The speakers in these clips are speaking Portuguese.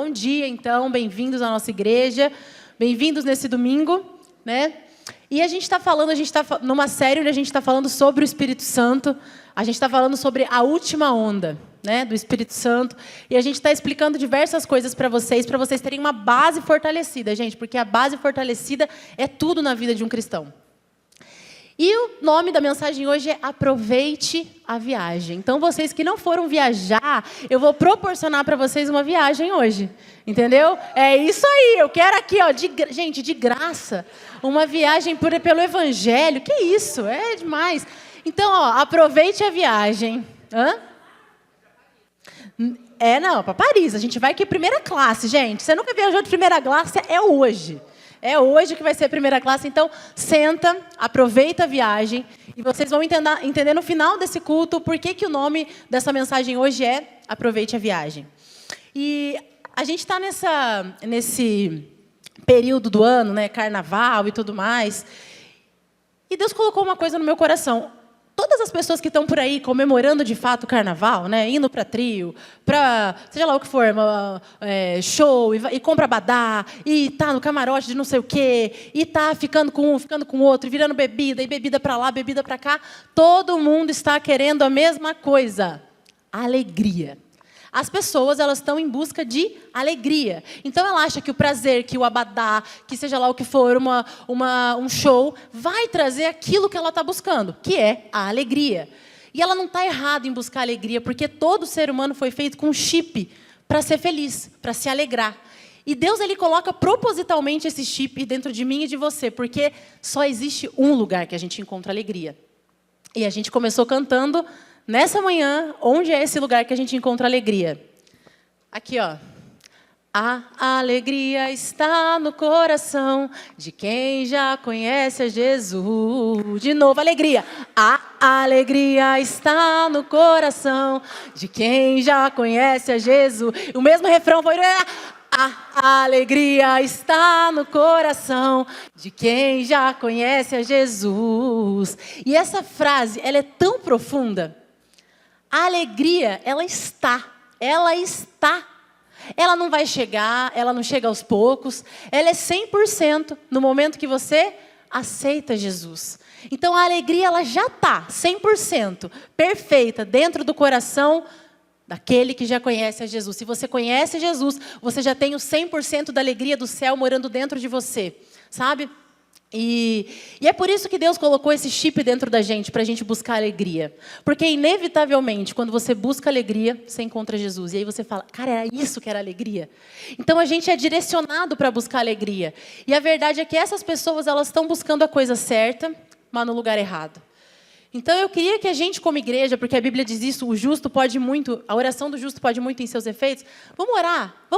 Bom dia, então, bem-vindos à nossa igreja, bem-vindos nesse domingo, né? E a gente está numa série onde a gente está falando sobre o Espírito Santo, a gente está falando sobre a última onda, né, do Espírito Santo, e a gente está explicando diversas coisas para vocês terem uma base fortalecida, gente, porque a base fortalecida é tudo na vida de um cristão. E o nome da mensagem hoje é Aproveite a Viagem. Então, vocês que não foram viajar, eu vou proporcionar para vocês uma viagem hoje. Entendeu? É isso aí. Eu quero aqui, ó, gente, de graça, uma viagem pelo Evangelho. Que isso? É demais. Então, ó, aproveite a viagem. Hã? Não, para Paris. A gente vai aqui primeira classe, gente. Você nunca viajou de primeira classe, é hoje. É hoje que vai ser a primeira classe, então senta, aproveita a viagem e vocês vão entender no final desse culto por que o nome dessa mensagem hoje é Aproveite a Viagem. E a gente está nesse período do ano, né, carnaval e tudo mais, e Deus colocou uma coisa no meu coração. Todas as pessoas que estão por aí comemorando de fato o carnaval, né, indo para trio, para seja lá o que for, show, e compra abadá, e tá no camarote de não sei o quê, e tá ficando com um, ficando com o outro, e virando bebida, e bebida para lá, bebida para cá. Todo mundo está querendo a mesma coisa: alegria. As pessoas, elas estão em busca de alegria. Então, ela acha que o prazer, que o abadá, que seja lá o que for, um show, vai trazer aquilo que ela está buscando, que é a alegria. E ela não está errada em buscar alegria, porque todo ser humano foi feito com um chip para ser feliz, para se alegrar. E Deus, ele coloca propositalmente esse chip dentro de mim e de você, porque só existe um lugar que a gente encontra alegria. E a gente começou cantando nessa manhã, onde é esse lugar que a gente encontra alegria? Aqui, ó. A alegria está no coração de quem já conhece a Jesus. De novo, alegria. A alegria está no coração de quem já conhece a Jesus. O mesmo refrão foi... A alegria está no coração de quem já conhece a Jesus. E essa frase, ela é tão profunda. A alegria, ela está. Ela não vai chegar, ela não chega aos poucos. Ela é 100% no momento que você aceita Jesus. Então, a alegria, ela já está 100% perfeita dentro do coração daquele que já conhece a Jesus. Se você conhece Jesus, você já tem o 100% da alegria do céu morando dentro de você, sabe? E é por isso que Deus colocou esse chip dentro da gente, para a gente buscar alegria. Porque, inevitavelmente, quando você busca alegria, você encontra Jesus. E aí você fala, cara, era isso que era alegria? Então, a gente é direcionado para buscar alegria. E a verdade é que essas pessoas, elas estão buscando a coisa certa, mas no lugar errado. Então, eu queria que a gente, como igreja, porque a Bíblia diz isso, o justo pode muito, a oração do justo pode muito em seus efeitos. Vamos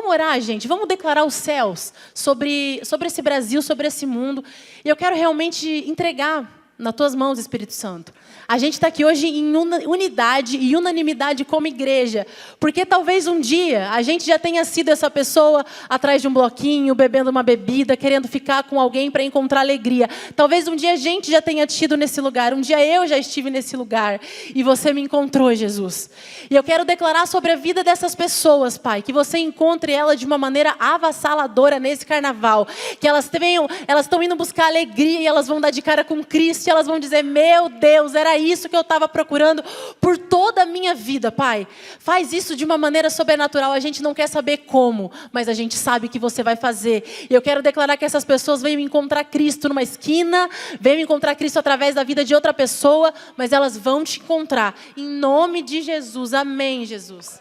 orar, gente, vamos declarar os céus sobre esse Brasil, sobre esse mundo. E eu quero realmente entregar nas tuas mãos, Espírito Santo. A gente está aqui hoje em unidade e unanimidade como igreja, porque talvez um dia a gente já tenha sido essa pessoa atrás de um bloquinho, bebendo uma bebida, querendo ficar com alguém para encontrar alegria. Talvez um dia a gente já tenha tido nesse lugar, um dia eu já estive nesse lugar e você me encontrou, Jesus. E eu quero declarar sobre a vida dessas pessoas, Pai, que você encontre ela de uma maneira avassaladora nesse carnaval, que elas estão indo buscar alegria e elas vão dar de cara com Cristo e elas vão dizer, meu Deus, era isso que eu estava procurando por toda a minha vida, Pai. Faz isso de uma maneira sobrenatural. A gente não quer saber como, mas a gente sabe que você vai fazer. E eu quero declarar que essas pessoas venham encontrar Cristo numa esquina, venham encontrar Cristo através da vida de outra pessoa, mas elas vão te encontrar. Em nome de Jesus. Amém, Jesus.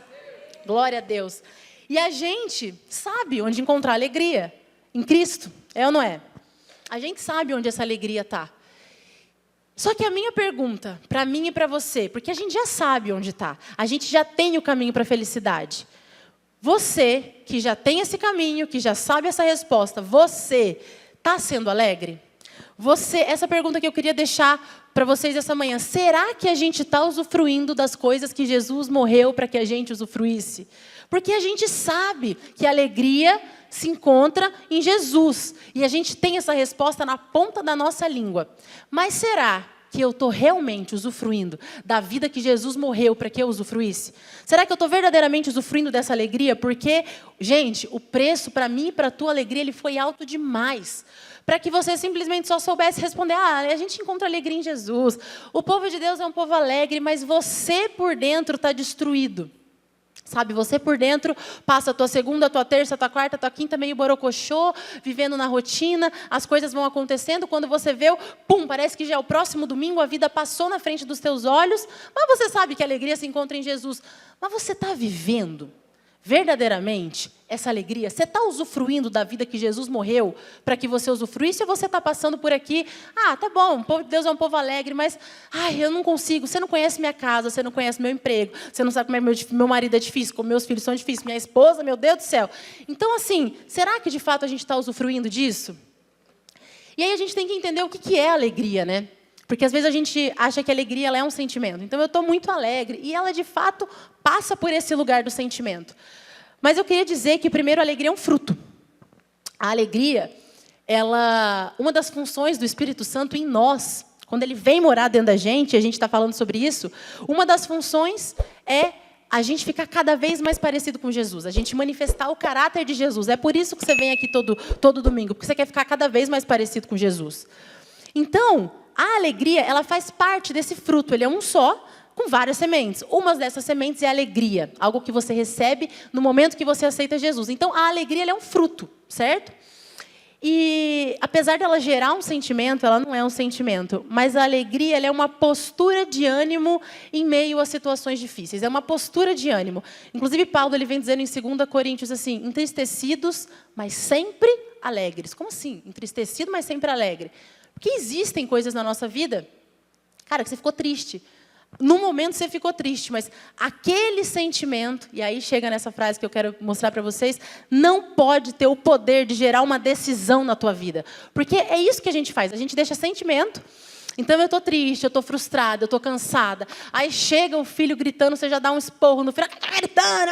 Glória a Deus. E a gente sabe onde encontrar alegria. Em Cristo. É ou não é? A gente sabe onde essa alegria está. Só que a minha pergunta, para mim e para você, porque a gente já sabe onde está, a gente já tem o caminho para a felicidade. Você, que já tem esse caminho, que já sabe essa resposta, você está sendo alegre? Essa pergunta que eu queria deixar para vocês essa manhã, será que a gente está usufruindo das coisas que Jesus morreu para que a gente usufruísse? Porque a gente sabe que a alegria se encontra em Jesus. E a gente tem essa resposta na ponta da nossa língua. Mas será que eu estou realmente usufruindo da vida que Jesus morreu para que eu usufruísse? Será que eu estou verdadeiramente usufruindo dessa alegria? Porque, gente, o preço para mim e para a tua alegria, ele foi alto demais. Para que você simplesmente só soubesse responder, a gente encontra alegria em Jesus. O povo de Deus é um povo alegre, mas você por dentro está destruído. Sabe, você por dentro passa a tua segunda, a tua terça, a tua quarta, a tua quinta meio borocochô, vivendo na rotina, as coisas vão acontecendo, quando você vê, pum, parece que já é o próximo domingo, a vida passou na frente dos teus olhos, mas você sabe que a alegria se encontra em Jesus. Mas você está vivendo verdadeiramente essa alegria? Você está usufruindo da vida que Jesus morreu para que você usufruísse, ou você está passando por aqui, tá bom, o povo de Deus é um povo alegre, mas eu não consigo, você não conhece minha casa, você não conhece meu emprego, você não sabe como é meu marido é difícil, como meus filhos são difíceis, minha esposa, meu Deus do céu. Então, assim, será que de fato a gente está usufruindo disso? E aí a gente tem que entender o que é alegria, né? Porque às vezes a gente acha que a alegria ela é um sentimento. Então eu estou muito alegre e ela de fato passa por esse lugar do sentimento. Mas eu queria dizer que primeiro a alegria é um fruto. A alegria, uma das funções do Espírito Santo em nós, quando ele vem morar dentro da gente, a gente está falando sobre isso, uma das funções é a gente ficar cada vez mais parecido com Jesus, a gente manifestar o caráter de Jesus. É por isso que você vem aqui todo domingo, porque você quer ficar cada vez mais parecido com Jesus. Então, a alegria, ela faz parte desse fruto, ele é um só, com várias sementes. Uma dessas sementes é a alegria, algo que você recebe no momento que você aceita Jesus. Então, a alegria ela é um fruto, certo? E, apesar dela gerar um sentimento, ela não é um sentimento, mas a alegria ela é uma postura de ânimo em meio a situações difíceis. É uma postura de ânimo. Inclusive, Paulo ele vem dizendo em 2 Coríntios assim, entristecidos, mas sempre alegres. Como assim? Entristecido, mas sempre alegre? Porque existem coisas na nossa vida, cara, que você ficou triste. No momento você ficou triste, mas aquele sentimento, e aí chega nessa frase que eu quero mostrar para vocês, não pode ter o poder de gerar uma decisão na tua vida. Porque é isso que a gente faz, a gente deixa sentimento. Então eu estou triste, eu estou frustrada, eu estou cansada. Aí chega o filho gritando, você já dá um esporro no filho, gritando,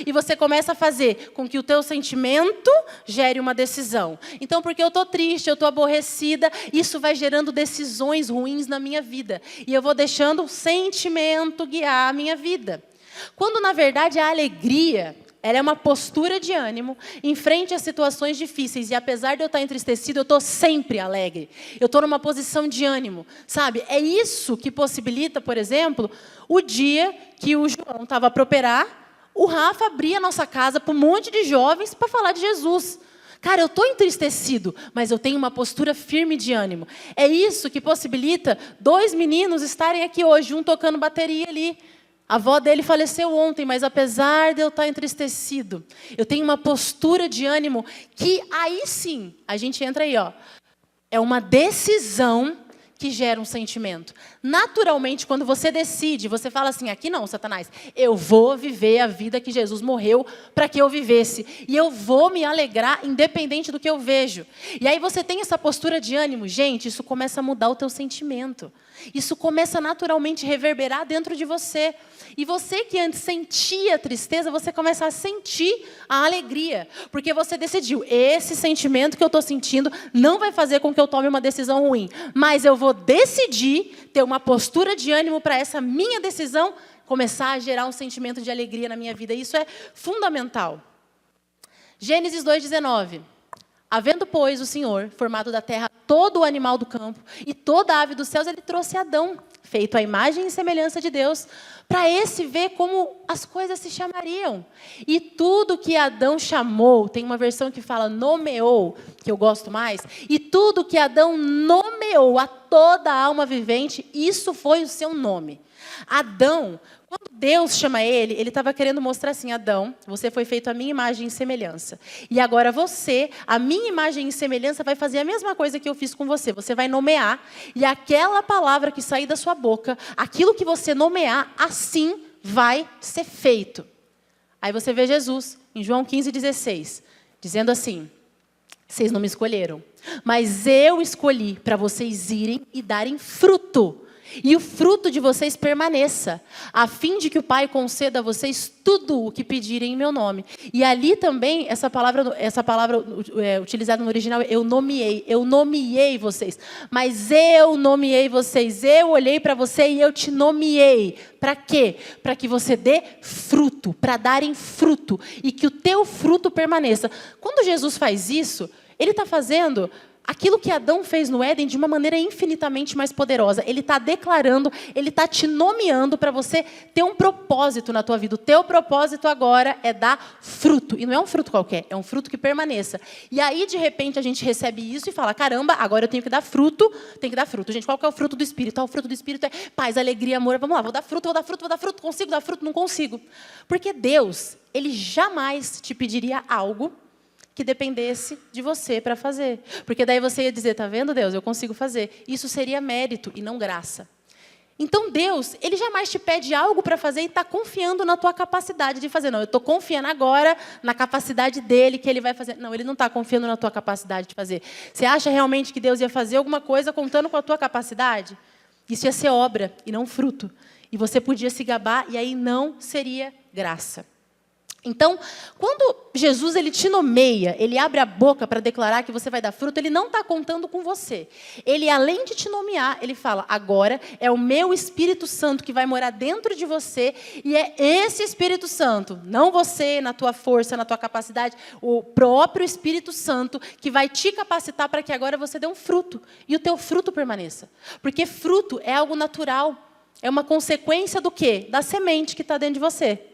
e você começa a fazer com que o teu sentimento gere uma decisão. Então, porque eu estou triste, eu estou aborrecida, isso vai gerando decisões ruins na minha vida. E eu vou deixando o sentimento guiar a minha vida. Quando, na verdade, a alegria, ela é uma postura de ânimo em frente a situações difíceis. E apesar de eu estar entristecido, eu estou sempre alegre. Eu estou numa posição de ânimo, sabe? É isso que possibilita, por exemplo, o dia que o João estava para operar, o Rafa abria a nossa casa para um monte de jovens para falar de Jesus. Cara, eu estou entristecido, mas eu tenho uma postura firme de ânimo. É isso que possibilita 2 meninos estarem aqui hoje, um tocando bateria ali. A avó dele faleceu ontem, mas apesar de eu estar entristecido, eu tenho uma postura de ânimo que aí sim, a gente entra aí, é uma decisão que gera um sentimento. Naturalmente, quando você decide, você fala assim, aqui não, Satanás, eu vou viver a vida que Jesus morreu para que eu vivesse. E eu vou me alegrar independente do que eu vejo. E aí você tem essa postura de ânimo. Gente, isso começa a mudar o teu sentimento. Isso começa naturalmente a reverberar dentro de você. E você que antes sentia tristeza, você começa a sentir a alegria. Porque você decidiu, esse sentimento que eu estou sentindo não vai fazer com que eu tome uma decisão ruim. Mas eu vou decidir ter uma postura de ânimo para essa minha decisão começar a gerar um sentimento de alegria na minha vida. Isso é fundamental. Gênesis 2,19. Havendo, pois, o Senhor formado da terra todo o animal do campo e toda a ave dos céus, ele trouxe Adão, feito à imagem e semelhança de Deus, para esse ver como as coisas se chamariam. E tudo que Adão chamou, tem uma versão que fala nomeou, que eu gosto mais, e tudo que Adão nomeou a toda a alma vivente, isso foi o seu nome. Adão, quando Deus chama ele estava querendo mostrar assim, Adão, você foi feito à minha imagem e semelhança. E agora você, a minha imagem e semelhança, vai fazer a mesma coisa que eu fiz com você. Você vai nomear, e aquela palavra que sair da sua boca, aquilo que você nomear, assim vai ser feito. Aí você vê Jesus, em João 15,16, dizendo assim, vocês não me escolheram, mas eu escolhi para vocês irem e darem fruto. E o fruto de vocês permaneça, a fim de que o Pai conceda a vocês tudo o que pedirem em meu nome. E ali também, essa palavra utilizada no original, eu nomeei vocês. Mas eu nomeei vocês, eu olhei para você e eu te nomeei. Para quê? Para que você dê fruto, para darem fruto, e que o teu fruto permaneça. Quando Jesus faz isso, ele está fazendo aquilo que Adão fez no Éden de uma maneira infinitamente mais poderosa. Ele está declarando, ele está te nomeando para você ter um propósito na tua vida. O teu propósito agora é dar fruto. E não é um fruto qualquer, é um fruto que permaneça. E aí, de repente, a gente recebe isso e fala, caramba, agora eu tenho que dar fruto. Tem que dar fruto. Gente, qual que é o fruto do Espírito? O fruto do Espírito é paz, alegria, amor. Vamos lá, vou dar fruto. Consigo dar fruto? Não consigo. Porque Deus, ele jamais te pediria algo que dependesse de você para fazer. Porque daí você ia dizer, tá vendo, Deus, eu consigo fazer. Isso seria mérito e não graça. Então Deus, ele jamais te pede algo para fazer e está confiando na tua capacidade de fazer. Não, eu estou confiando agora na capacidade dele que ele vai fazer. Não, ele não está confiando na tua capacidade de fazer. Você acha realmente que Deus ia fazer alguma coisa contando com a tua capacidade? Isso ia ser obra e não fruto. E você podia se gabar e aí não seria graça. Então, quando Jesus ele te nomeia, ele abre a boca para declarar que você vai dar fruto, ele não está contando com você. Ele, além de te nomear, ele fala, agora é o meu Espírito Santo que vai morar dentro de você, e é esse Espírito Santo, não você, na tua força, na tua capacidade, o próprio Espírito Santo que vai te capacitar para que agora você dê um fruto, e o teu fruto permaneça. Porque fruto é algo natural, é uma consequência do quê? Da semente que está dentro de você.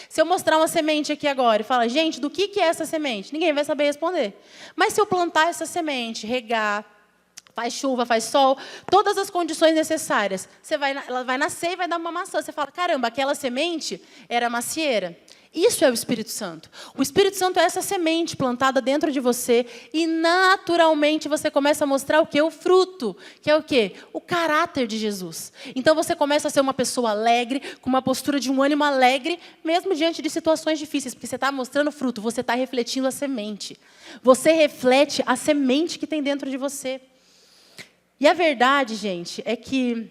Se eu mostrar uma semente aqui agora e falar, gente, do que é essa semente? Ninguém vai saber responder. Mas se eu plantar essa semente, regar, faz chuva, faz sol, todas as condições necessárias, ela vai nascer e vai dar uma maçã. Você fala, caramba, aquela semente era macieira. Isso é o Espírito Santo. O Espírito Santo é essa semente plantada dentro de você e naturalmente você começa a mostrar o quê? O fruto, que é o quê? O caráter de Jesus. Então você começa a ser uma pessoa alegre, com uma postura de um ânimo alegre, mesmo diante de situações difíceis, porque você está mostrando fruto, você está refletindo a semente. Você reflete a semente que tem dentro de você. E a verdade, gente, é que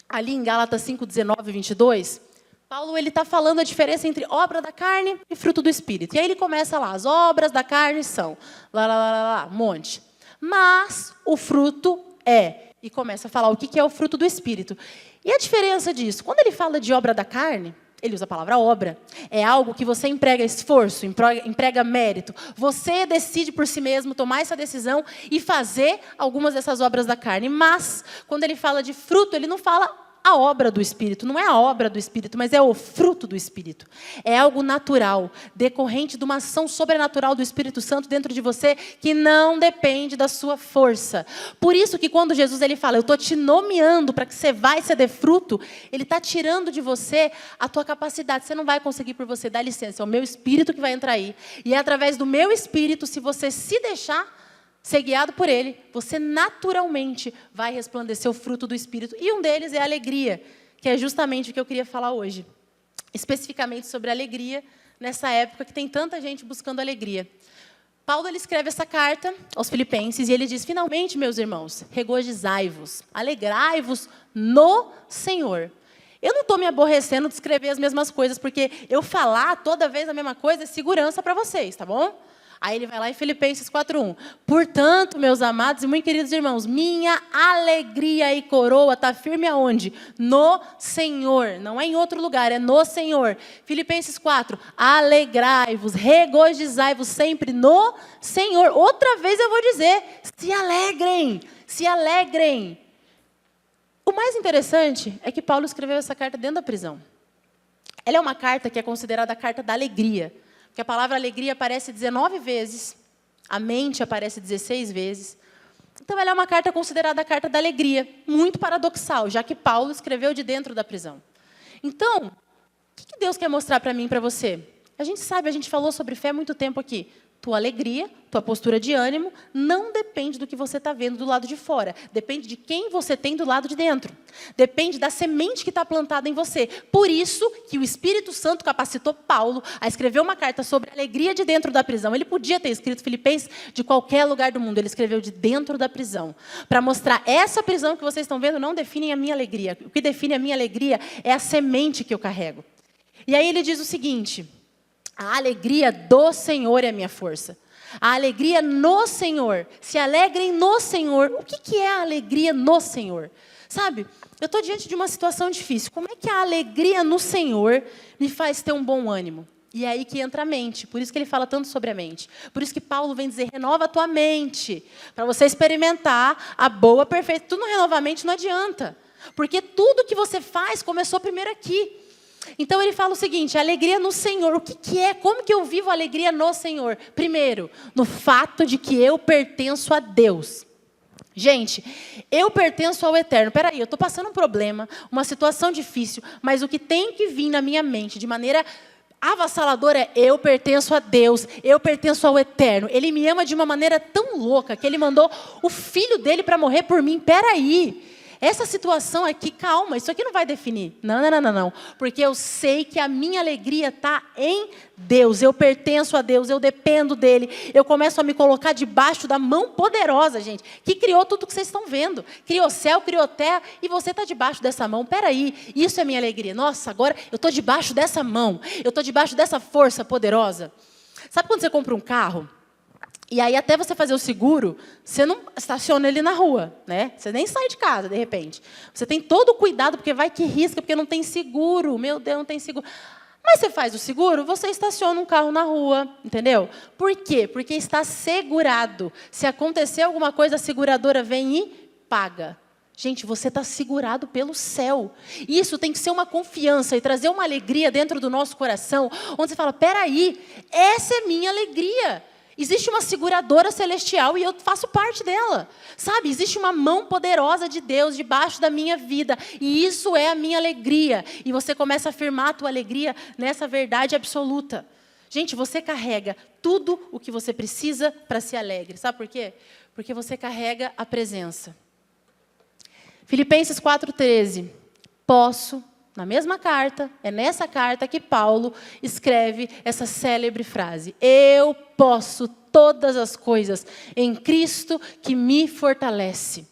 ali em Gálatas 5, 19 e 22... Paulo está falando a diferença entre obra da carne e fruto do Espírito. E aí ele começa lá, as obras da carne são, um monte. Mas o fruto é, e começa a falar o que é o fruto do Espírito. E a diferença disso, quando ele fala de obra da carne, ele usa a palavra obra. É algo que você emprega esforço, emprega mérito. Você decide por si mesmo tomar essa decisão e fazer algumas dessas obras da carne. Mas, quando ele fala de fruto, ele não fala a obra do Espírito. Não é a obra do Espírito, mas é o fruto do Espírito. É algo natural, decorrente de uma ação sobrenatural do Espírito Santo dentro de você, que não depende da sua força. Por isso que quando Jesus ele fala, eu estou te nomeando para que você dê fruto, ele está tirando de você a tua capacidade. Você não vai conseguir por você, dá licença. É o meu Espírito que vai entrar aí. E é através do meu Espírito, se você se deixar ser guiado por ele, você naturalmente vai resplandecer o fruto do Espírito. E um deles é a alegria, que é justamente o que eu queria falar hoje. Especificamente sobre a alegria, nessa época que tem tanta gente buscando alegria. Paulo ele escreve essa carta aos Filipenses e ele diz, finalmente, meus irmãos, regozijai-vos, alegrai-vos no Senhor. Eu não estou me aborrecendo de escrever as mesmas coisas, porque eu falar toda vez a mesma coisa é segurança para vocês, tá bom? Aí ele vai lá em Filipenses 4:1. Portanto, meus amados e muito queridos irmãos, minha alegria e coroa está firme aonde? No Senhor. Não é em outro lugar, é no Senhor. Filipenses 4. Alegrai-vos, regozijai-vos sempre no Senhor. Outra vez eu vou dizer, se alegrem, se alegrem. O mais interessante é que Paulo escreveu essa carta dentro da prisão. Ela é uma carta que é considerada a carta da alegria. Porque a palavra alegria aparece 19 vezes, a mente aparece 16 vezes. Então, ela é uma carta considerada a carta da alegria, muito paradoxal, já que Paulo escreveu de dentro da prisão. Então, o que Deus quer mostrar para mim e para você? A gente sabe, a gente falou sobre fé há muito tempo aqui. tua alegria, tua postura de ânimo, não depende do que você está vendo do lado de fora. Depende de quem você tem do lado de dentro. Depende da semente que está plantada em você. Por isso que o Espírito Santo capacitou Paulo a escrever uma carta sobre a alegria de dentro da prisão. Ele podia ter escrito Filipenses de qualquer lugar do mundo. Ele escreveu de dentro da prisão. Para mostrar, essa prisão que vocês estão vendo não define a minha alegria. O que define a minha alegria é a semente que eu carrego. E aí ele diz o seguinte: a alegria do Senhor é a minha força. A alegria no Senhor. Se alegrem no Senhor. O que é a alegria no Senhor? Sabe, eu estou diante de uma situação difícil. Como é que a alegria no Senhor me faz ter um bom ânimo? E é aí que entra a mente. Por isso que ele fala tanto sobre a mente. Por isso que Paulo vem dizer, renova a tua mente. Para você experimentar a boa, perfeita. Tu não renovar a mente não adianta. Porque tudo que você faz começou primeiro aqui. Então ele fala o seguinte, alegria no Senhor. O que é? Como que eu vivo a alegria no Senhor? Primeiro, no fato de que eu pertenço a Deus. Gente, eu pertenço ao Eterno. Peraí, eu estou passando um problema, uma situação difícil, mas o que tem que vir na minha mente de maneira avassaladora é: eu pertenço a Deus, eu pertenço ao Eterno. Ele me ama de uma maneira tão louca que ele mandou o filho dele para morrer por mim. Peraí. Essa situação aqui, calma, isso aqui não vai definir. Não. Porque eu sei que a minha alegria está em Deus. Eu pertenço a Deus, eu dependo dEle. Eu começo a me colocar debaixo da mão poderosa, gente, que criou tudo que vocês estão vendo. Criou céu, criou terra, e você está debaixo dessa mão. Peraí, isso é minha alegria. Nossa, agora eu estou debaixo dessa mão. Eu estou debaixo dessa força poderosa. Sabe quando você compra um carro? E aí, até você fazer o seguro, você não estaciona ele na rua, né? Você nem sai de casa, de repente. Você tem todo o cuidado, porque vai que risca, porque não tem seguro. Meu Deus, não tem seguro. Mas você faz o seguro, você estaciona um carro na rua, entendeu? Por quê? Porque está segurado. Se acontecer alguma coisa, a seguradora vem e paga. Gente, você está segurado pelo céu. Isso tem que ser uma confiança e trazer uma alegria dentro do nosso coração, onde você fala, peraí, essa é minha alegria. Existe uma seguradora celestial e eu faço parte dela. Sabe, existe uma mão poderosa de Deus debaixo da minha vida. E isso é a minha alegria. E você começa a afirmar a tua alegria nessa verdade absoluta. Gente, você carrega tudo o que você precisa para ser alegre. Sabe por quê? Porque você carrega a presença. Filipenses 4,13. Posso... Na mesma carta, é nessa carta que Paulo escreve essa célebre frase. Eu posso todas as coisas em Cristo que me fortalece.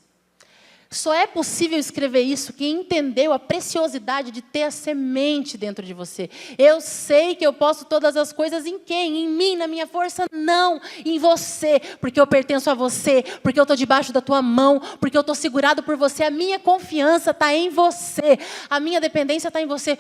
Só é possível escrever isso quem entendeu a preciosidade de ter a semente dentro de você. Eu sei que eu posso todas as coisas em quem? Em mim, na minha força? Não, em você. Porque eu pertenço a você, porque eu estou debaixo da tua mão, porque eu estou segurado por você. A minha confiança está em você. A minha dependência está em você.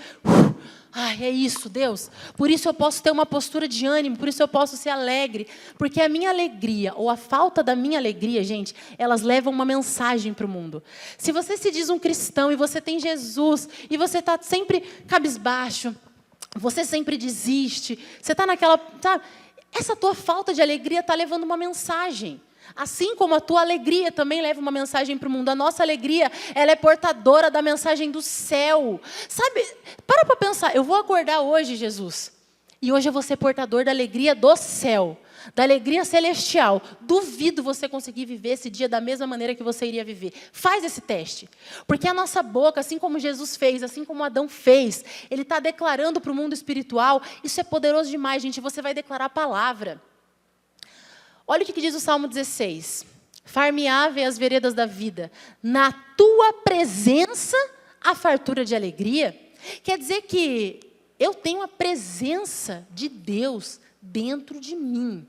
Ai, é isso, Deus. Por isso eu posso ter uma postura de ânimo, por isso eu posso ser alegre. Porque a minha alegria, ou a falta da minha alegria, gente, elas levam uma mensagem para o mundo. Se você se diz um cristão e você tem Jesus, e você está sempre cabisbaixo, você sempre desiste, você está naquela... Sabe? Essa tua falta de alegria está levando uma mensagem. Assim como a tua alegria também leva uma mensagem para o mundo. A nossa alegria, ela é portadora da mensagem do céu. Sabe, para pensar, eu vou acordar hoje, Jesus, e hoje eu vou ser portador da alegria do céu, da alegria celestial. Duvido você conseguir viver esse dia da mesma maneira que você iria viver. Faz esse teste. Porque a nossa boca, assim como Jesus fez, assim como Adão fez, ele está declarando para o mundo espiritual. Isso é poderoso demais, gente. Você vai declarar a palavra. Olha o que diz o Salmo 16. Far-me-ave as veredas da vida. Na tua presença, a fartura de alegria. Quer dizer que eu tenho a presença de Deus dentro de mim.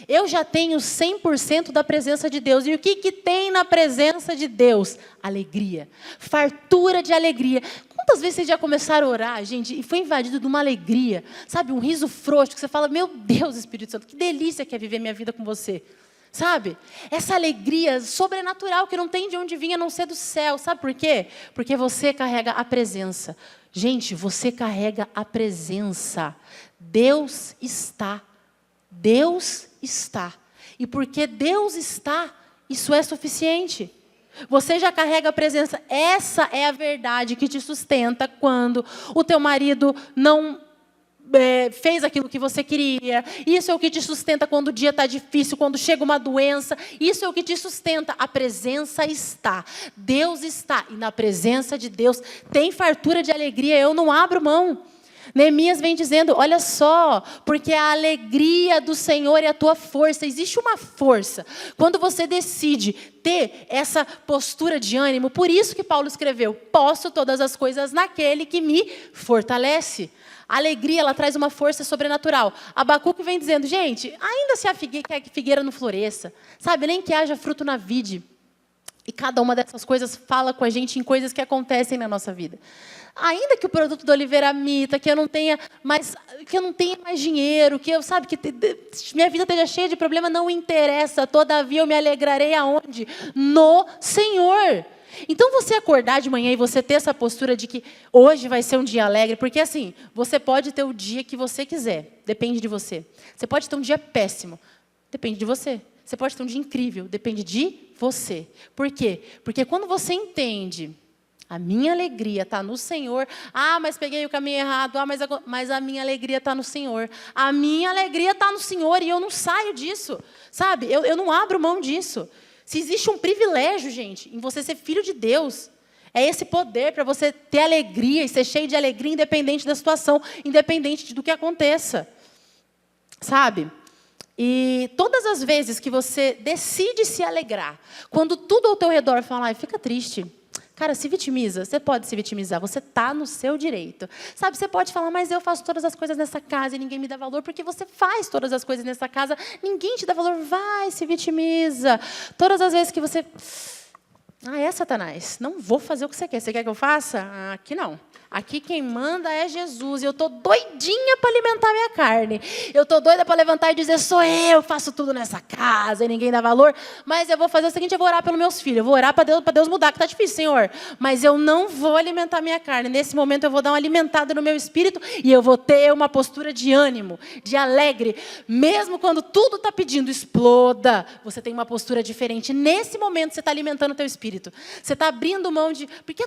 Eu já tenho 100% da presença de Deus. E o que tem na presença de Deus? Alegria. Fartura de alegria. Quantas vezes vocês já começaram a orar, gente, e foi invadido de uma alegria? Sabe, um riso frouxo, que você fala, meu Deus, Espírito Santo, que delícia que é viver minha vida com você. Sabe? Essa alegria sobrenatural que não tem de onde vir a não ser do céu. Sabe por quê? Porque você carrega a presença. Gente, você carrega a presença. Deus está. Deus está. E porque Deus está, isso é suficiente. Você já carrega a presença. Essa é a verdade que te sustenta quando o teu marido não fez aquilo que você queria. Isso é o que te sustenta quando o dia está difícil, quando chega uma doença. Isso é o que te sustenta. A presença está. Deus está. E na presença de Deus tem fartura de alegria. Eu não abro mão. Neemias vem dizendo, olha só, porque a alegria do Senhor é a tua força. Existe uma força. Quando você decide ter essa postura de ânimo, por isso que Paulo escreveu, posso todas as coisas naquele que me fortalece. A alegria, ela traz uma força sobrenatural. Abacuque vem dizendo, gente, ainda se a figueira não floresça, sabe, nem que haja fruto na vide. E cada uma dessas coisas fala com a gente em coisas que acontecem na nossa vida. Ainda que o produto da oliveira mita, que eu não tenha mais dinheiro, que eu sabe que minha vida esteja cheia de problema, não interessa. Todavia eu me alegrarei aonde? No Senhor. Então você acordar de manhã e você ter essa postura de que hoje vai ser um dia alegre, porque assim, você pode ter o dia que você quiser, depende de você. Você pode ter um dia péssimo, depende de você. Você pode ter um dia incrível, depende de você. Por quê? Porque quando você entende, a minha alegria está no Senhor. Ah, mas peguei o caminho errado. Ah, mas a minha alegria está no Senhor. A minha alegria está no Senhor e eu não saio disso. Sabe? Eu não abro mão disso. Se existe um privilégio, gente, em você ser filho de Deus, é esse poder para você ter alegria e ser cheio de alegria, independente da situação, independente do que aconteça. Sabe? E todas as vezes que você decide se alegrar, quando tudo ao teu redor fala, ai, fica triste, cara, se vitimiza. Você pode se vitimizar, você está no seu direito. Sabe, você pode falar, mas eu faço todas as coisas nessa casa e ninguém me dá valor, porque você faz todas as coisas nessa casa, ninguém te dá valor. Vai, se vitimiza. Todas as vezes que você... Ah, Satanás, não vou fazer o que você quer. Você quer que eu faça? Ah, aqui não. Aqui quem manda é Jesus. E eu estou doidinha para alimentar minha carne. Eu estou doida para levantar e dizer, sou eu, faço tudo nessa casa e ninguém dá valor. Mas eu vou fazer o seguinte, eu vou orar pelos meus filhos. Eu vou orar para Deus mudar, que está difícil, Senhor. Mas eu não vou alimentar minha carne. Nesse momento eu vou dar uma alimentada no meu espírito e eu vou ter uma postura de ânimo, de alegre. Mesmo quando tudo está pedindo exploda, você tem uma postura diferente. Nesse momento você está alimentando o teu espírito. Você está abrindo mão de... Porque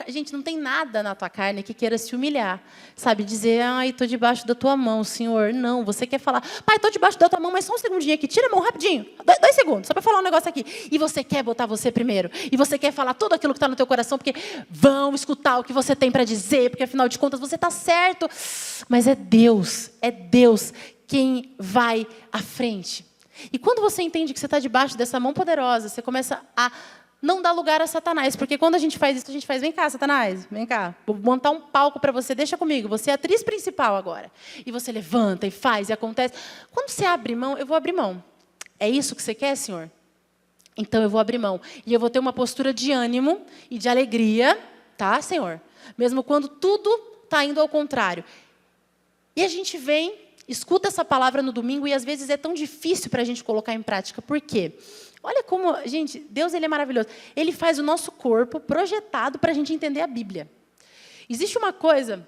gente, não tem nada na tua carne que queira se humilhar. Sabe, dizer, ai, estou debaixo da tua mão, Senhor. Não, você quer falar, pai, estou debaixo da tua mão, mas só um segundinho aqui. Tira a mão rapidinho. 2 segundos, só para falar um negócio aqui. E você quer botar você primeiro. E você quer falar tudo aquilo que está no teu coração, porque vão escutar o que você tem para dizer, porque afinal de contas você está certo. Mas é Deus quem vai à frente. E quando você entende que você está debaixo dessa mão poderosa, você começa a não dar lugar a Satanás. Porque quando a gente faz isso, a gente faz, vem cá, Satanás, vem cá. Vou montar um palco para você, deixa comigo. Você é a atriz principal agora. E você levanta e faz e acontece. Quando você abre mão, eu vou abrir mão. É isso que você quer, Senhor? Então eu vou abrir mão. E eu vou ter uma postura de ânimo e de alegria, tá, Senhor? Mesmo quando tudo está indo ao contrário. E a gente vem, escuta essa palavra no domingo e às vezes é tão difícil para a gente colocar em prática. Por quê? Olha como, gente, Deus ele é maravilhoso. Ele faz o nosso corpo projetado para a gente entender a Bíblia. Existe uma coisa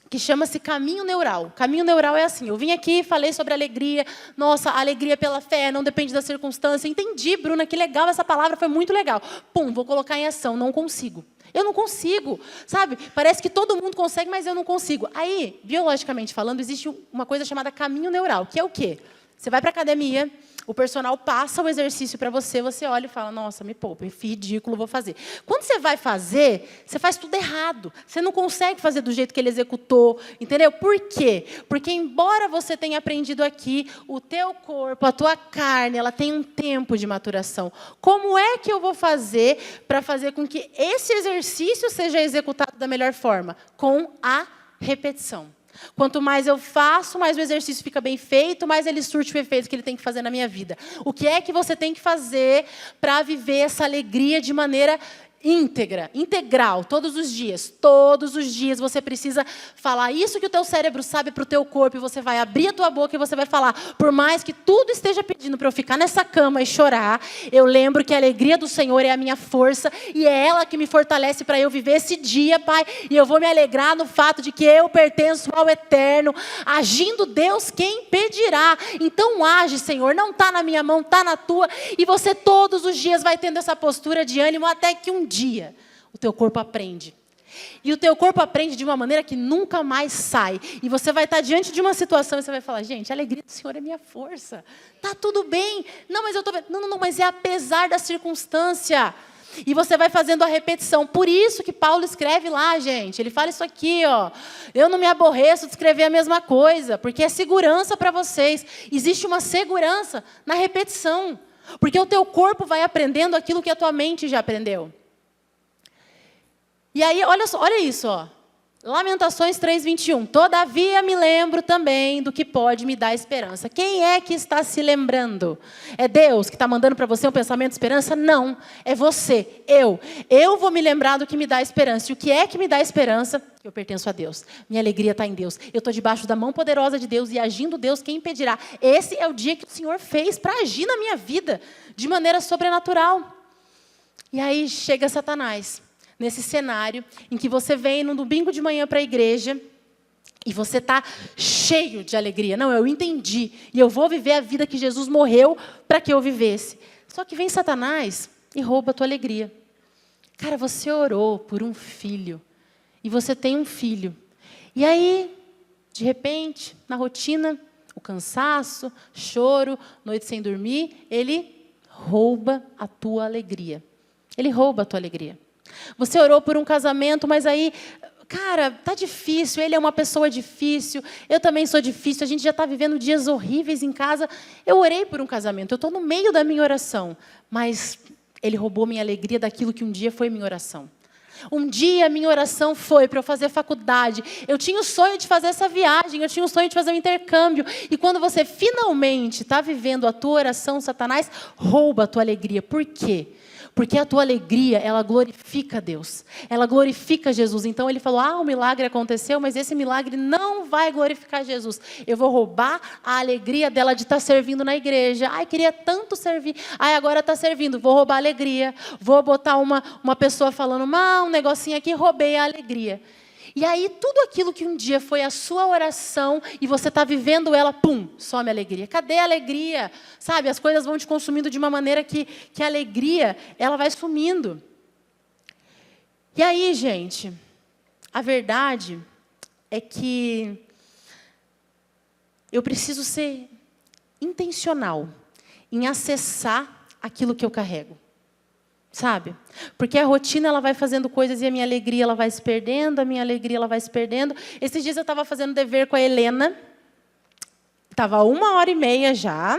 que chama-se caminho neural. Caminho neural é assim, eu vim aqui, falei sobre alegria. Nossa, alegria pela fé, não depende da circunstância. Entendi, Bruna, que legal essa palavra, foi muito legal. Pum, vou colocar em ação, não consigo. Eu não consigo, sabe? Parece que todo mundo consegue, mas eu não consigo. Aí, biologicamente falando, existe uma coisa chamada caminho neural, que é o quê? Você vai para a academia, o personal passa o exercício para você, você olha e fala, nossa, me poupa, ridículo, vou fazer. Quando você vai fazer, você faz tudo errado. Você não consegue fazer do jeito que ele executou, entendeu? Por quê? Porque embora você tenha aprendido aqui, o teu corpo, a tua carne, ela tem um tempo de maturação. Como é que eu vou fazer para fazer com que esse exercício seja executado da melhor forma? Com a repetição. Quanto mais eu faço, mais o exercício fica bem feito, mais ele surte o efeito que ele tem que fazer na minha vida. O que é que você tem que fazer para viver essa alegria de maneira íntegra, integral, todos os dias? Todos os dias você precisa falar isso que o teu cérebro sabe para o teu corpo, e você vai abrir a tua boca e você vai falar, por mais que tudo esteja pedindo para eu ficar nessa cama e chorar, eu lembro que a alegria do Senhor é a minha força, e é ela que me fortalece para eu viver esse dia, Pai, e eu vou me alegrar no fato de que eu pertenço ao Eterno. Agindo Deus, quem impedirá? Então age, Senhor, não está na minha mão, está na tua, e você todos os dias vai tendo essa postura de ânimo, até que um dia o teu corpo aprende. E o teu corpo aprende de uma maneira que nunca mais sai. E você vai estar diante de uma situação e você vai falar, gente, a alegria do Senhor é minha força. Tá tudo bem. Não, mas eu tô... Não, mas é apesar da circunstância. E você vai fazendo a repetição. Por isso que Paulo escreve lá, gente. Ele fala isso aqui, ó. Eu não me aborreço de escrever a mesma coisa, porque é segurança para vocês. Existe uma segurança na repetição. Porque o teu corpo vai aprendendo aquilo que a tua mente já aprendeu. E aí, olha isso, ó. Lamentações 3:21. Todavia me lembro também do que pode me dar esperança. Quem é que está se lembrando? É Deus que está mandando para você um pensamento de esperança? Não, é você, eu. Eu vou me lembrar do que me dá esperança. E o que é que me dá esperança? Eu pertenço a Deus. Minha alegria está em Deus. Eu estou debaixo da mão poderosa de Deus e agindo Deus, quem impedirá? Esse é o dia que o Senhor fez para agir na minha vida de maneira sobrenatural. E aí chega Satanás. Nesse cenário em que você vem no domingo de manhã para a igreja e você está cheio de alegria. Não, eu entendi e eu vou viver a vida que Jesus morreu para que eu vivesse. Só que vem Satanás e rouba a tua alegria. Cara, você orou por um filho e você tem um filho. E aí, de repente, na rotina, o cansaço, choro, noite sem dormir, ele rouba a tua alegria. Ele rouba a tua alegria. Você orou por um casamento, mas aí, cara, tá difícil, ele é uma pessoa difícil, eu também sou difícil, a gente já está vivendo dias horríveis em casa. Eu orei por um casamento, eu estou no meio da minha oração, mas ele roubou minha alegria daquilo que um dia foi minha oração. Um dia a minha oração foi para eu fazer faculdade, eu tinha o sonho de fazer essa viagem, eu tinha o sonho de fazer um intercâmbio, e quando você finalmente está vivendo a tua oração, Satanás rouba a tua alegria. Por quê? Porque a tua alegria, ela glorifica Deus. Ela glorifica Jesus. Então ele falou, o milagre aconteceu, mas esse milagre não vai glorificar Jesus. Eu vou roubar a alegria dela de estar servindo na igreja. Ai, queria tanto servir. Ai, agora está servindo. Vou roubar a alegria. Vou botar uma pessoa falando, um negocinho aqui, roubei a alegria. E aí, tudo aquilo que um dia foi a sua oração e você está vivendo ela, pum, some a alegria. Cadê a alegria? Sabe, as coisas vão te consumindo de uma maneira que a alegria, ela vai sumindo. E aí, gente, a verdade é que eu preciso ser intencional em acessar aquilo que eu carrego. Sabe? Porque a rotina ela vai fazendo coisas e a minha alegria ela vai se perdendo, a minha alegria ela vai se perdendo. Esses dias eu estava fazendo dever com a Helena, estava 1h30 já,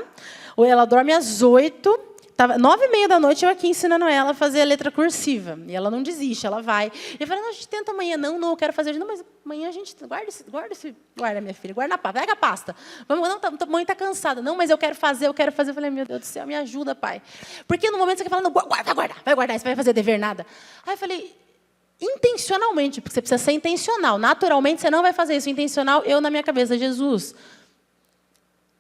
ou ela dorme às 8h, 9h30 da noite eu aqui ensinando ela a fazer a letra cursiva. E ela não desiste, ela vai. Eu falei, não, a gente tenta amanhã. Não, eu quero fazer hoje. Não, mas amanhã a gente... Guarda, minha filha, guarda na pasta, pega a pasta. Vamos, não, a mãe está cansada. Não, mas eu quero fazer. Eu falei, meu Deus do céu, me ajuda, pai. Porque no momento você quer falar, não, vai guardar, você vai fazer dever nada. Aí eu falei, intencionalmente, porque você precisa ser intencional. Naturalmente você não vai fazer isso. Intencional, eu na minha cabeça, Jesus...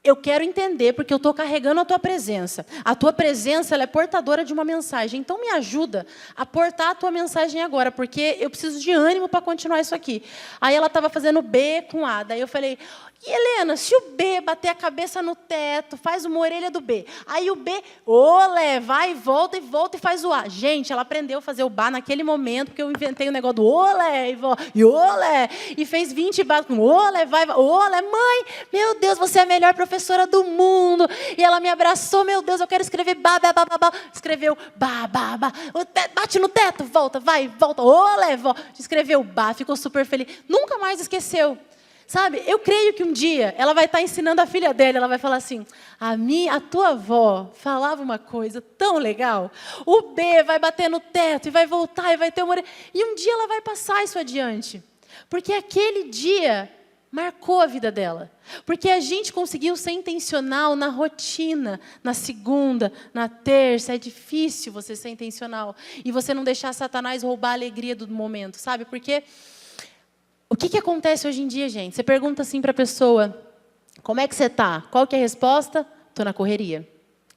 Eu quero entender, porque eu estou carregando a tua presença. A tua presença ela é portadora de uma mensagem. Então, me ajuda a portar a tua mensagem agora, porque eu preciso de ânimo para continuar isso aqui. Aí ela estava fazendo B com A. Daí eu falei, e Helena, se o B bater a cabeça no teto, faz uma orelha do B. Aí o B, olé, vai e volta e faz o A. Gente, ela aprendeu a fazer o Bá naquele momento, porque eu inventei o negócio do olé e olé. E fez 20 Bás com olé, vai, olé. Mãe, meu Deus, você é a melhor professora do mundo. E ela me abraçou, meu Deus, eu quero escrever Bá. Escreveu Bá. Bate no teto, volta, olé, volta. Escreveu Bá, ficou super feliz. Nunca mais esqueceu. Sabe, eu creio que um dia ela vai estar ensinando a filha dela, ela vai falar assim, a tua avó falava uma coisa tão legal, o B vai bater no teto e vai voltar e vai ter uma... E um dia ela vai passar isso adiante, porque aquele dia marcou a vida dela, porque a gente conseguiu ser intencional na rotina, na segunda, na terça, é difícil você ser intencional e você não deixar Satanás roubar a alegria do momento, sabe, porque... O que acontece hoje em dia, gente? Você pergunta assim para a pessoa, como é que você está? Qual que é a resposta? Estou na correria.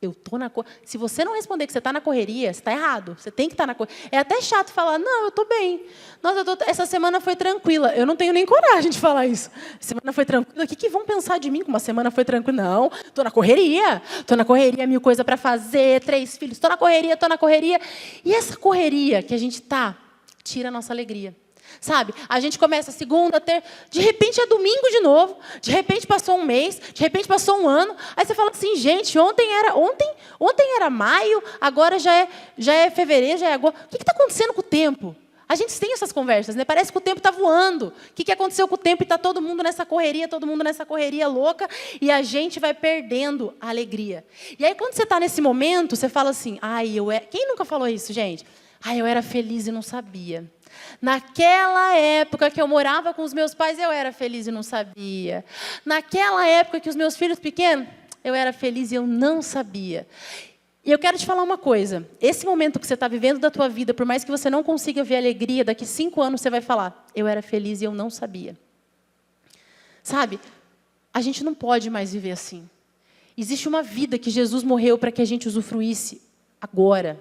Eu estou na correria. Se você não responder que você está na correria, você está errado. Você tem que estar na correria. É até chato falar, não, eu estou bem. Nossa, essa semana foi tranquila. Eu não tenho nem coragem de falar isso. Semana foi tranquila. O que vão pensar de mim que uma semana foi tranquila? Não, estou na correria. Estou na correria, 1000 coisas para fazer, 3 filhos. Estou na correria. E essa correria que a gente está, tira a nossa alegria. Sabe? A gente começa segunda, de repente é domingo de novo, de repente passou um mês, de repente passou um ano. Aí você fala assim, gente, ontem era maio, agora já é fevereiro, já é agosto. O que está acontecendo com o tempo? A gente tem essas conversas, né? Parece que o tempo está voando. O que aconteceu com o tempo? E está todo mundo nessa correria louca, e a gente vai perdendo a alegria. E aí, quando você está nesse momento, você fala assim, quem nunca falou isso, gente? Eu era feliz e não sabia. Naquela época que eu morava com os meus pais, eu era feliz e não sabia. Naquela época que os meus filhos pequenos, eu era feliz e eu não sabia. E eu quero te falar uma coisa. Esse momento que você está vivendo da tua vida, por mais que você não consiga ver alegria, daqui 5 anos você vai falar, eu era feliz e eu não sabia. Sabe? A gente não pode mais viver assim. Existe uma vida que Jesus morreu para que a gente usufruísse agora.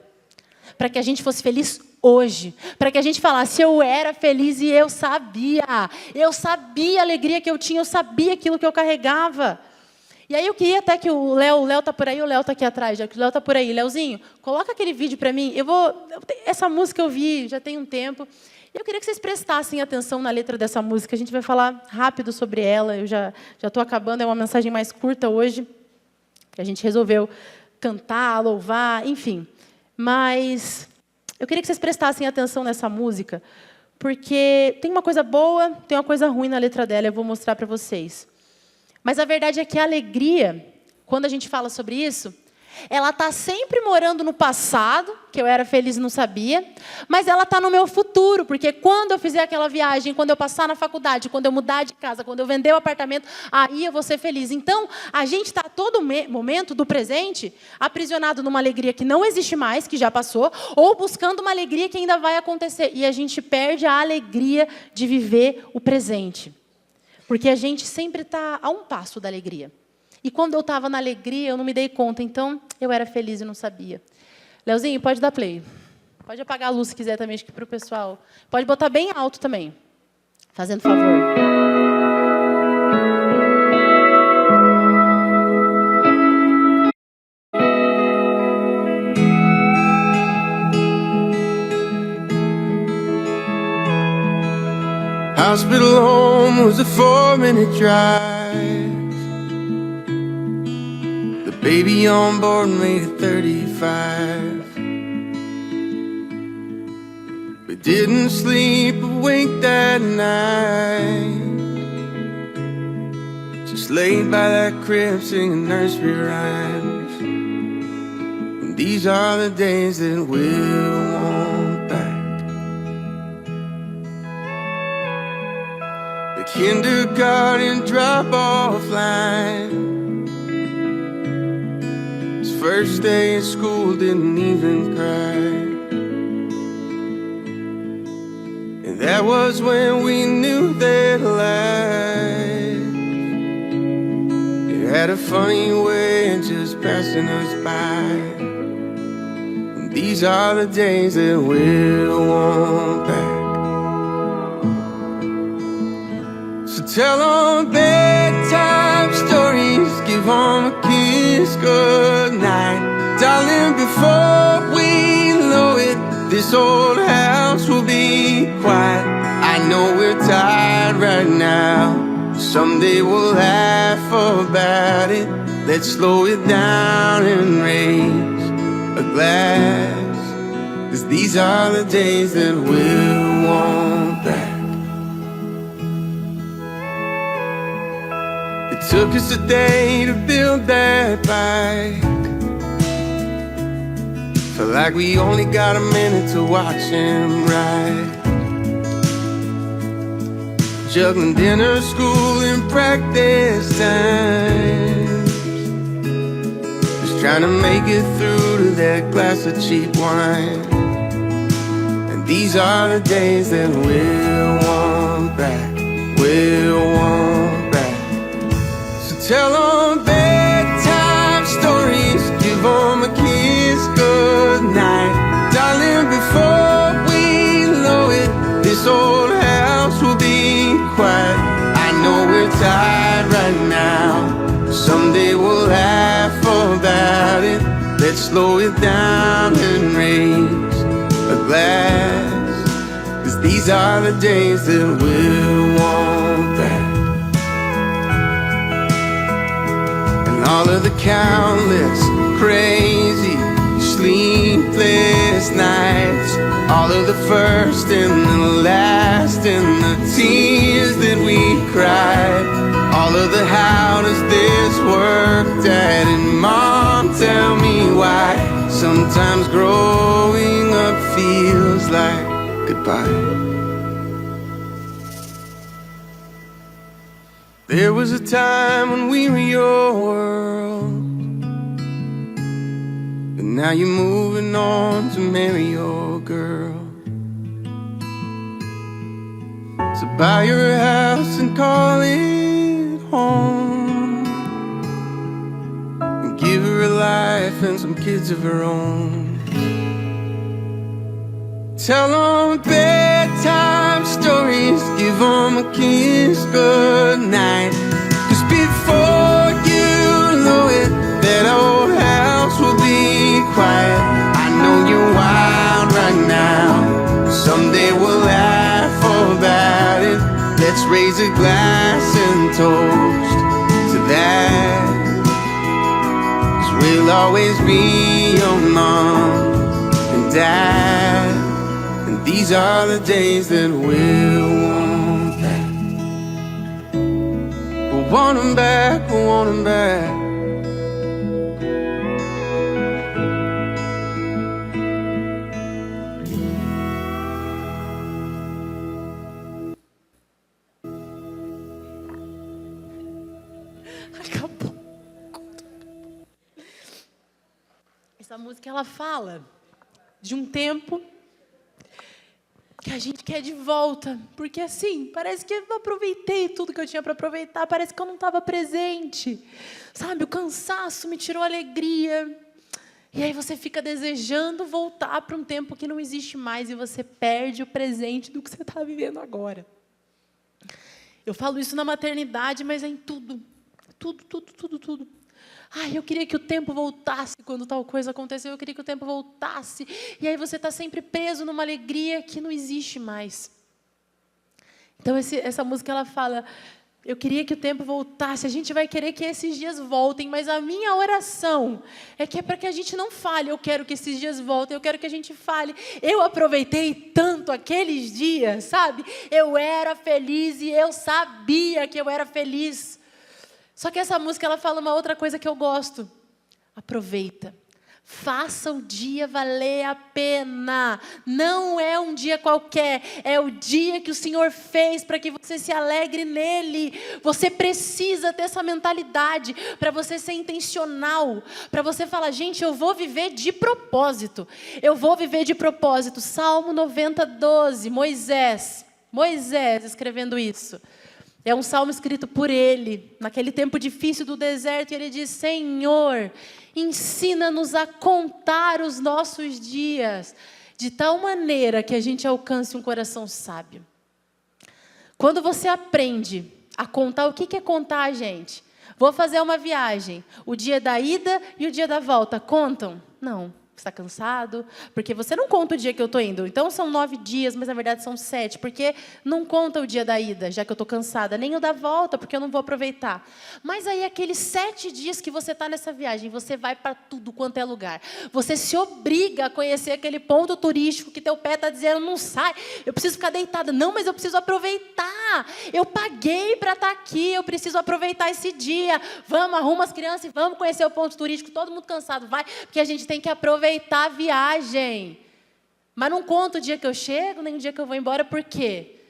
Para que a gente fosse feliz hoje. Para que a gente falasse, eu era feliz e eu sabia. Eu sabia a alegria que eu tinha, eu sabia aquilo que eu carregava. E aí eu queria até que o Léo está por aí, o Léo está aqui atrás, já que o Léo está por aí. Léozinho, coloca aquele vídeo para mim. Essa música eu vi já tem um tempo. E eu queria que vocês prestassem atenção na letra dessa música. A gente vai falar rápido sobre ela. Eu já estou acabando, é uma mensagem mais curta hoje. Que a gente resolveu cantar, louvar, enfim. Mas eu queria que vocês prestassem atenção nessa música, porque tem uma coisa boa, tem uma coisa ruim na letra dela, eu vou mostrar para vocês. Mas a verdade é que a alegria, quando a gente fala sobre isso, ela está sempre morando no passado, que eu era feliz e não sabia, mas ela está no meu futuro, porque quando eu fizer aquela viagem, quando eu passar na faculdade, quando eu mudar de casa, quando eu vender o apartamento, aí eu vou ser feliz. Então, a gente está a todo momento do presente aprisionado numa alegria que não existe mais, que já passou, ou buscando uma alegria que ainda vai acontecer. E a gente perde a alegria de viver o presente, porque a gente sempre está a um passo da alegria. E quando eu estava na alegria, eu não me dei conta. Então, eu era feliz e não sabia. Leozinho, pode dar play. Pode apagar a luz se quiser também, acho que para o pessoal. Pode botar bem alto também. Fazendo favor. Hospital home was a 4-minute drive. Baby on board made it 35. We didn't sleep a wink that night. Just laid by that crib singing nursery rhymes. And these are the days that we'll want back. The kindergarten drop-off line. First day at school, didn't even cry. And that was when we knew that life, it had a funny way of just passing us by. And these are the days that we'll want back. So tell them bedtime stories, give them a kiss goodnight. Darling, before we know it, this old house will be quiet. I know we're tired right now, someday we'll laugh about it. Let's slow it down and raise a glass, 'cause these are the days that we'll want back. It took us a day to build that bike. Felt like we only got a minute to watch him ride. Juggling dinner, school, and practice times. Just trying to make it through to that glass of cheap wine. And these are the days that we'll want back. We'll want back. So tell them bedtime stories, give them a kiss goodnight. Darling, before we know it, this old house will be quiet. I know we're tired right now, someday we'll laugh about it. Let's slow it down and raise a glass, 'cause these these are the days that we'll want back. And all of the countless crazy sleepless nights, all of the first and the last, and the tears that we cried, all of the how does this work, Dad and Mom, tell me why sometimes growing up feels like goodbye. There was a time when we were your world, but now you're moving on to marry your girl. So buy your house and call it home, and give her a life and some kids of her own. Tell them bedtime stories, give them a kiss goodnight, 'cause before you know it, that old house will be quiet. I know you're wild right now, someday we'll laugh about it. Let's raise a glass and toast to that, 'cause we'll always be your mom and dad. And these are the days that we'll want back. We'll want them back, we'll want them back. Acabou. Essa música, ela fala de um tempo que a gente quer de volta, porque assim, parece que eu aproveitei tudo que eu tinha para aproveitar, parece que eu não estava presente, sabe? O cansaço me tirou a alegria, e aí você fica desejando voltar para um tempo que não existe mais, e você perde o presente do que você está vivendo agora. Eu falo isso na maternidade, mas é em tudo, tudo. Ai, eu queria que o tempo voltasse quando tal coisa aconteceu, eu queria que o tempo voltasse. E aí você está sempre preso numa alegria que não existe mais. Então, essa música, ela fala, eu queria que o tempo voltasse, a gente vai querer que esses dias voltem, mas a minha oração é para que a gente não fale, eu quero que esses dias voltem, eu quero que a gente fale, eu aproveitei tanto aqueles dias, sabe? Eu era feliz e eu sabia que eu era feliz. Só que essa música, ela fala uma outra coisa que eu gosto. Aproveita. Faça o dia valer a pena. Não é um dia qualquer. É o dia que o Senhor fez para que você se alegre nele. Você precisa ter essa mentalidade para você ser intencional. Para você falar, gente, eu vou viver de propósito. Eu vou viver de propósito. Salmo 90, 12. Moisés escrevendo isso. É um salmo escrito por ele, naquele tempo difícil do deserto, e ele diz, Senhor, ensina-nos a contar os nossos dias, de tal maneira que a gente alcance um coração sábio. Quando você aprende a contar, o que é contar, gente? Vou fazer uma viagem, o dia da ida e o dia da volta, contam? Não. Está cansado, porque você não conta o dia que eu estou indo. Então, são 9 dias, mas na verdade são 7, porque não conta o dia da ida, já que eu estou cansada, nem o da volta, porque eu não vou aproveitar. Mas aí, aqueles 7 dias que você está nessa viagem, você vai para tudo quanto é lugar. Você se obriga a conhecer aquele ponto turístico que teu pé está dizendo, não sai, eu preciso ficar deitada. Não, mas eu preciso aproveitar. Eu paguei para estar aqui, eu preciso aproveitar esse dia. Vamos, arruma as crianças e vamos conhecer o ponto turístico. Todo mundo cansado, vai, porque a gente tem que aproveitar a viagem. Mas não conta o dia que eu chego, nem o dia que eu vou embora. Por quê?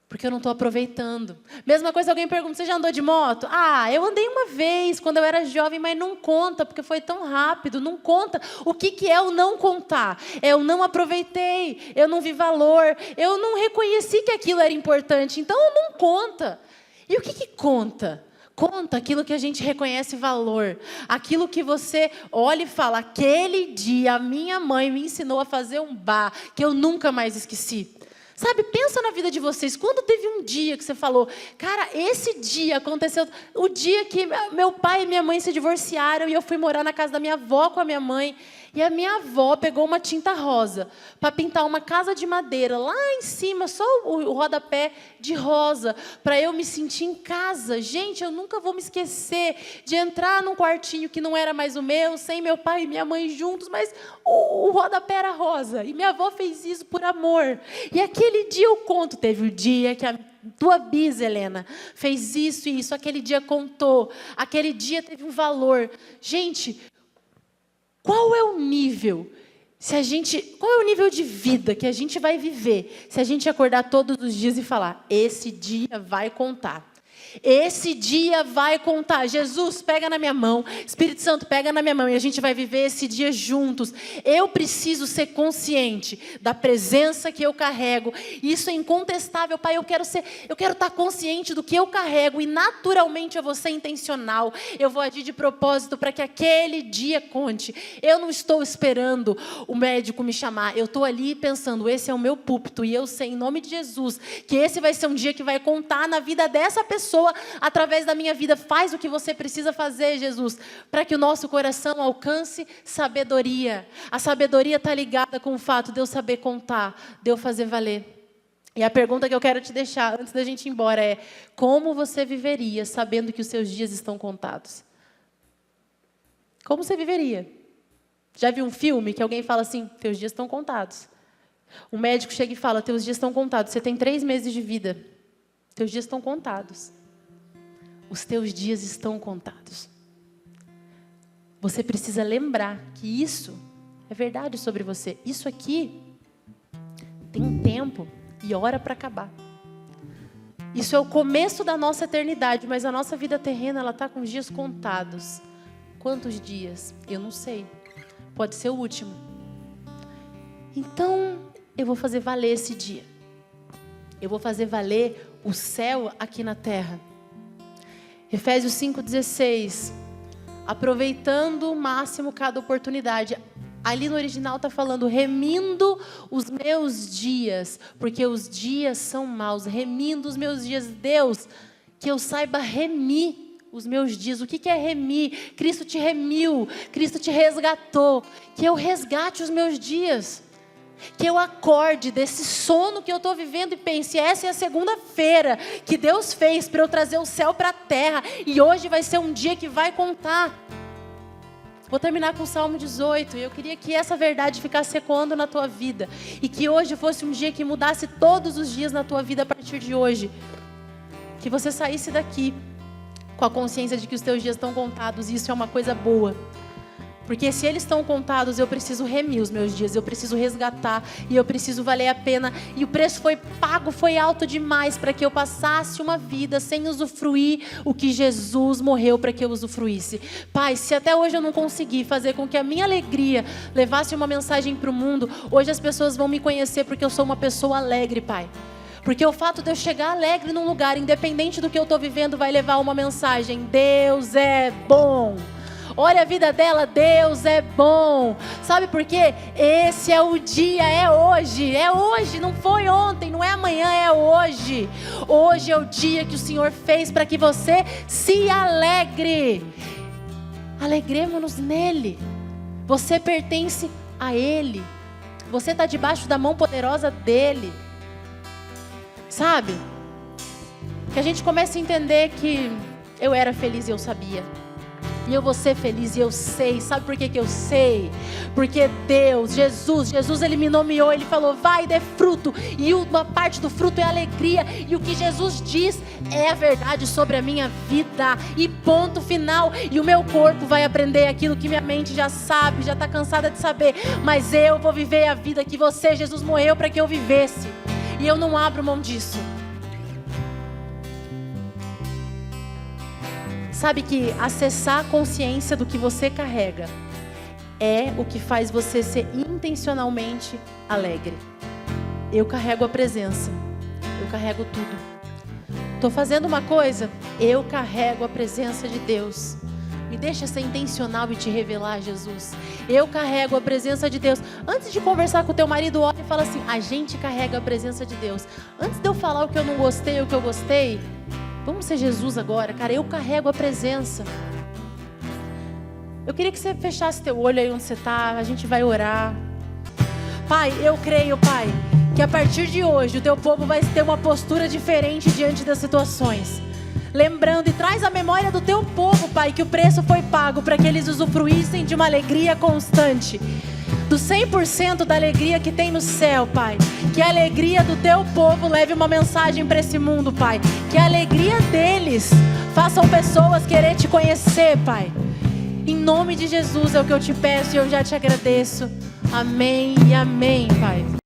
Porque eu não estou aproveitando. Mesma coisa, alguém pergunta, você já andou de moto? Ah, eu andei uma vez, quando eu era jovem, mas não conta, porque foi tão rápido, não conta. O que é o não contar? Eu não aproveitei, eu não vi valor, eu não reconheci que aquilo era importante, então não conta. E o que conta? Conta aquilo que a gente reconhece valor. Aquilo que você olha e fala, aquele dia a minha mãe me ensinou a fazer um bar que eu nunca mais esqueci. Sabe, pensa na vida de vocês. Quando teve um dia que você falou, cara, esse dia aconteceu, o dia que meu pai e minha mãe se divorciaram e eu fui morar na casa da minha avó com a minha mãe. E a minha avó pegou uma tinta rosa para pintar uma casa de madeira lá em cima, só o rodapé de rosa, para eu me sentir em casa. Gente, eu nunca vou me esquecer de entrar num quartinho que não era mais o meu, sem meu pai e minha mãe juntos, mas o rodapé era rosa. E minha avó fez isso por amor. E aquele dia eu conto, teve o dia que a tua bis, Helena, fez isso e isso, aquele dia contou, aquele dia teve um valor. Gente, qual é o nível de vida que a gente vai viver se a gente acordar todos os dias e falar, esse dia vai contar. Esse dia vai contar. Jesus, pega na minha mão. Espírito Santo, pega na minha mão. E a gente vai viver esse dia juntos. Eu preciso ser consciente da presença que eu carrego. Isso é incontestável, Pai. Eu quero estar consciente do que eu carrego. E naturalmente eu vou ser intencional. Eu vou agir de propósito para que aquele dia conte. Eu não estou esperando o médico me chamar. Eu estou ali pensando, esse é o meu púlpito. E eu sei, em nome de Jesus, que esse vai ser um dia que vai contar na vida dessa pessoa, através da minha vida. Faz o que você precisa fazer, Jesus, para que o nosso coração alcance sabedoria. A sabedoria está ligada com o fato de eu saber contar, de eu fazer valer. E a pergunta que eu quero te deixar, antes da gente ir embora, é: como você viveria sabendo que os seus dias estão contados? Como você viveria? Já viu um filme que alguém fala assim, teus dias estão contados? Um médico chega e fala, teus dias estão contados, você tem 3 meses de vida. Teus dias estão contados. Os teus dias estão contados. Você precisa lembrar que isso é verdade sobre você. Isso aqui tem um tempo e hora para acabar. Isso é o começo da nossa eternidade, mas a nossa vida terrena, ela está com os dias contados. Quantos dias? Eu não sei. Pode ser o último. Então, eu vou fazer valer esse dia. Eu vou fazer valer o céu aqui na terra. Efésios 5,16. Aproveitando o máximo cada oportunidade. Ali no original está falando, remindo os meus dias, porque os dias são maus. Remindo os meus dias. Deus, que eu saiba remir os meus dias. O que é remir? Cristo te remiu, Cristo te resgatou. Que eu resgate os meus dias. Que eu acorde desse sono que eu estou vivendo e pense, essa é a segunda-feira que Deus fez para eu trazer o céu para a terra. E hoje vai ser um dia que vai contar. Vou terminar com o Salmo 18. Eu queria que essa verdade ficasse ecoando na tua vida. E que hoje fosse um dia que mudasse todos os dias na tua vida a partir de hoje. Que você saísse daqui com a consciência de que os teus dias estão contados. E isso é uma coisa boa. Porque se eles estão contados, eu preciso remir os meus dias, eu preciso resgatar e eu preciso valer a pena. E o preço foi pago, foi alto demais para que eu passasse uma vida sem usufruir o que Jesus morreu para que eu usufruísse. Pai, se até hoje eu não consegui fazer com que a minha alegria levasse uma mensagem para o mundo, hoje as pessoas vão me conhecer porque eu sou uma pessoa alegre, Pai. Porque o fato de eu chegar alegre num lugar, independente do que eu estou vivendo, vai levar uma mensagem. Deus é bom. Olha a vida dela, Deus é bom. Sabe por quê? Esse é o dia, é hoje, não foi ontem, não é amanhã, é hoje. Hoje é o dia que o Senhor fez para que você se alegre. Alegremos-nos nele. Você pertence a Ele. Você está debaixo da mão poderosa dele. Sabe? Que a gente comece a entender que eu era feliz e eu sabia. E eu vou ser feliz e eu sei. Sabe por que eu sei? Porque Deus, Jesus ele me nomeou. Ele falou, vai, dê fruto. E uma parte do fruto é alegria. E o que Jesus diz é a verdade sobre a minha vida. E ponto final. E o meu corpo vai aprender aquilo que minha mente já sabe, já está cansada de saber. Mas eu vou viver a vida que você, Jesus, morreu para que eu vivesse. E eu não abro mão disso. Sabe que acessar a consciência do que você carrega é o que faz você ser intencionalmente alegre. Eu carrego a presença, eu carrego tudo. Estou fazendo uma coisa, eu carrego a presença de Deus. Me deixa ser intencional e te revelar, Jesus. Eu carrego a presença de Deus. Antes de conversar com o teu marido, olha e fala assim, a gente carrega a presença de Deus. Antes de eu falar o que eu não gostei, o que eu gostei, vamos ser Jesus agora, cara, eu carrego a presença. Eu queria que você fechasse teu olho aí onde você está. A gente vai orar. Pai, eu creio, Pai, que a partir de hoje o teu povo vai ter uma postura diferente diante das situações. Lembrando e traz a memória do teu povo, Pai, que o preço foi pago para que eles usufruíssem de uma alegria constante. Do 100% da alegria que tem no céu, Pai. Que a alegria do teu povo leve uma mensagem para esse mundo, Pai. Que a alegria deles façam pessoas querer te conhecer, Pai. Em nome de Jesus é o que eu te peço e eu já te agradeço. Amém e amém, Pai.